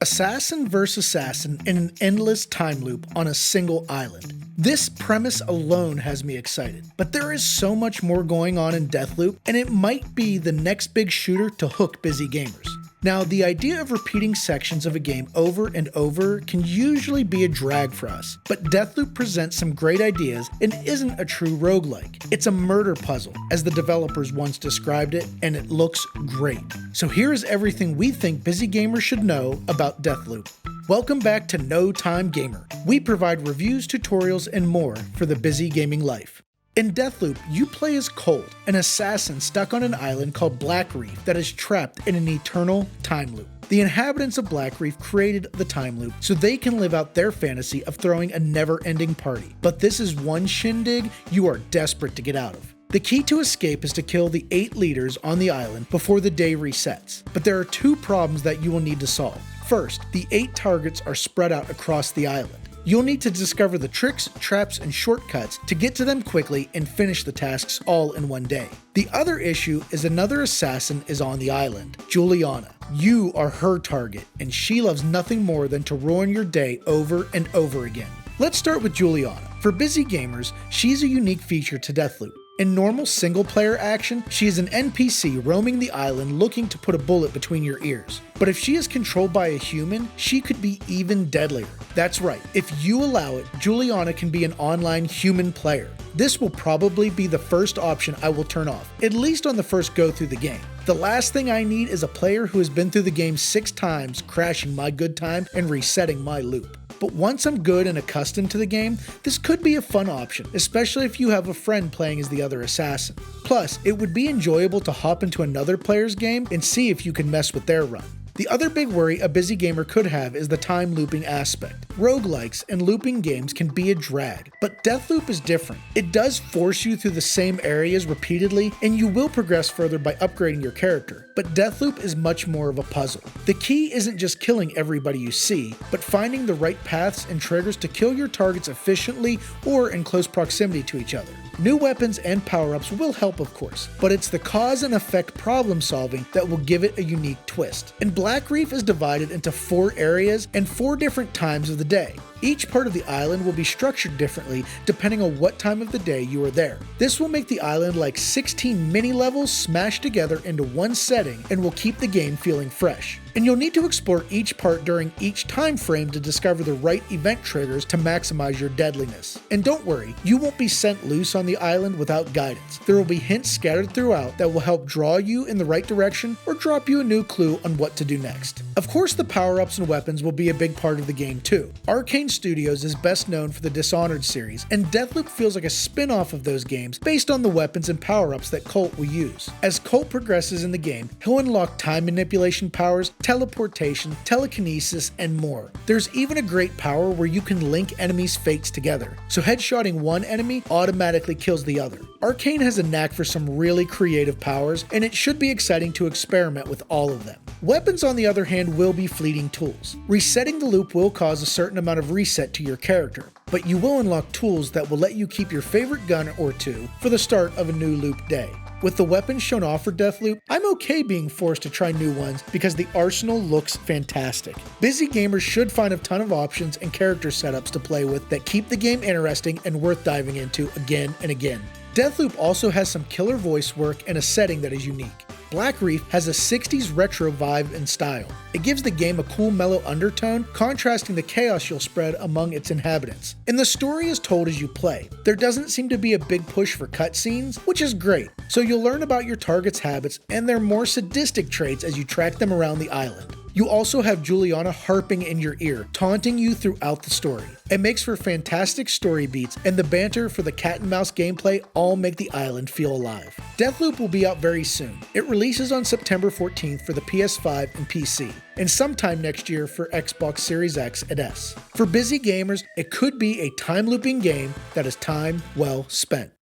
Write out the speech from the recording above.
assassin versus assassin in an endless time loop on a single island. This premise alone has me excited, but there is so much more going on in Deathloop, and it might be the next big shooter to hook busy gamers. Now, the idea of repeating sections of a game over and over can usually be a drag for us, but Deathloop presents some great ideas and isn't a true roguelike. It's a murder puzzle, as the developers once described it, and it looks great. So here is everything we think busy gamers should know about Deathloop. Welcome back to No Time Gamer. We provide reviews, tutorials, and more for the busy gaming life. In Deathloop, you play as Colt, an assassin stuck on an island called Blackreef that is trapped in an eternal time loop. The inhabitants of Blackreef created the time loop so they can live out their fantasy of throwing a never-ending party. But this is one shindig you are desperate to get out of. The key to escape is to kill the 8 leaders on the island before the day resets. But there are 2 problems that you will need to solve. First, the 8 targets are spread out across the island. You'll need to discover the tricks, traps, and shortcuts to get to them quickly and finish the tasks all in one day. The other issue is another assassin is on the island, Julianna. You are her target, and she loves nothing more than to ruin your day over and over again. Let's start with Julianna. For busy gamers, she's a unique feature to Deathloop. In normal single-player action, she is an NPC roaming the island looking to put a bullet between your ears. But if she is controlled by a human, she could be even deadlier. That's right, if you allow it, Julianna can be an online human player. This will probably be the first option I will turn off, at least on the first go through the game. The last thing I need is a player who has been through the game 6 times, crashing my good time and resetting my loop. But once I'm good and accustomed to the game, this could be a fun option, especially if you have a friend playing as the other assassin. Plus, it would be enjoyable to hop into another player's game and see if you can mess with their run. The other big worry a busy gamer could have is the time looping aspect. Roguelikes and looping games can be a drag, but Deathloop is different. It does force you through the same areas repeatedly, and you will progress further by upgrading your character. But Deathloop is much more of a puzzle. The key isn't just killing everybody you see, but finding the right paths and triggers to kill your targets efficiently or in close proximity to each other. New weapons and power-ups will help, of course, but it's the cause and effect problem solving that will give it a unique twist. And Blackreef is divided into 4 areas and 4 different times of the day. Each part of the island will be structured differently depending on what time of the day you are there. This will make the island like 16 mini levels smashed together into one setting and will keep the game feeling fresh. And you'll need to explore each part during each time frame to discover the right event triggers to maximize your deadliness. And don't worry, you won't be sent loose on the island without guidance. There will be hints scattered throughout that will help draw you in the right direction or drop you a new clue on what to do next. Of course, the power-ups and weapons will be a big part of the game too. Arkane Studios is best known for the Dishonored series, and Deathloop feels like a spin-off of those games based on the weapons and power-ups that Colt will use. As Colt progresses in the game, he'll unlock time manipulation powers, teleportation, telekinesis, and more. There's even a great power where you can link enemies' fates together, so headshotting one enemy automatically kills the other. Arkane has a knack for some really creative powers, and it should be exciting to experiment with all of them. Weapons, on the other hand, will be fleeting tools. Resetting the loop will cause a certain amount of reset to your character, but you will unlock tools that will let you keep your favorite gun or 2 for the start of a new loop day. With the weapons shown off for Deathloop, I'm okay being forced to try new ones because the arsenal looks fantastic. Busy gamers should find a ton of options and character setups to play with that keep the game interesting and worth diving into again and again. Deathloop also has some killer voice work and a setting that is unique. Blackreef has a 60s retro vibe and style. It gives the game a cool mellow undertone, contrasting the chaos you'll spread among its inhabitants. And the story is told as you play. There doesn't seem to be a big push for cutscenes, which is great, so you'll learn about your target's habits and their more sadistic traits as you track them around the island. You also have Julianna harping in your ear, taunting you throughout the story. It makes for fantastic story beats, and the banter for the cat and mouse gameplay all make the island feel alive. Deathloop will be out very soon. It releases on September 14th for the PS5 and PC, and sometime next year for Xbox Series X and S. For busy gamers, it could be a time-looping game that is time well spent.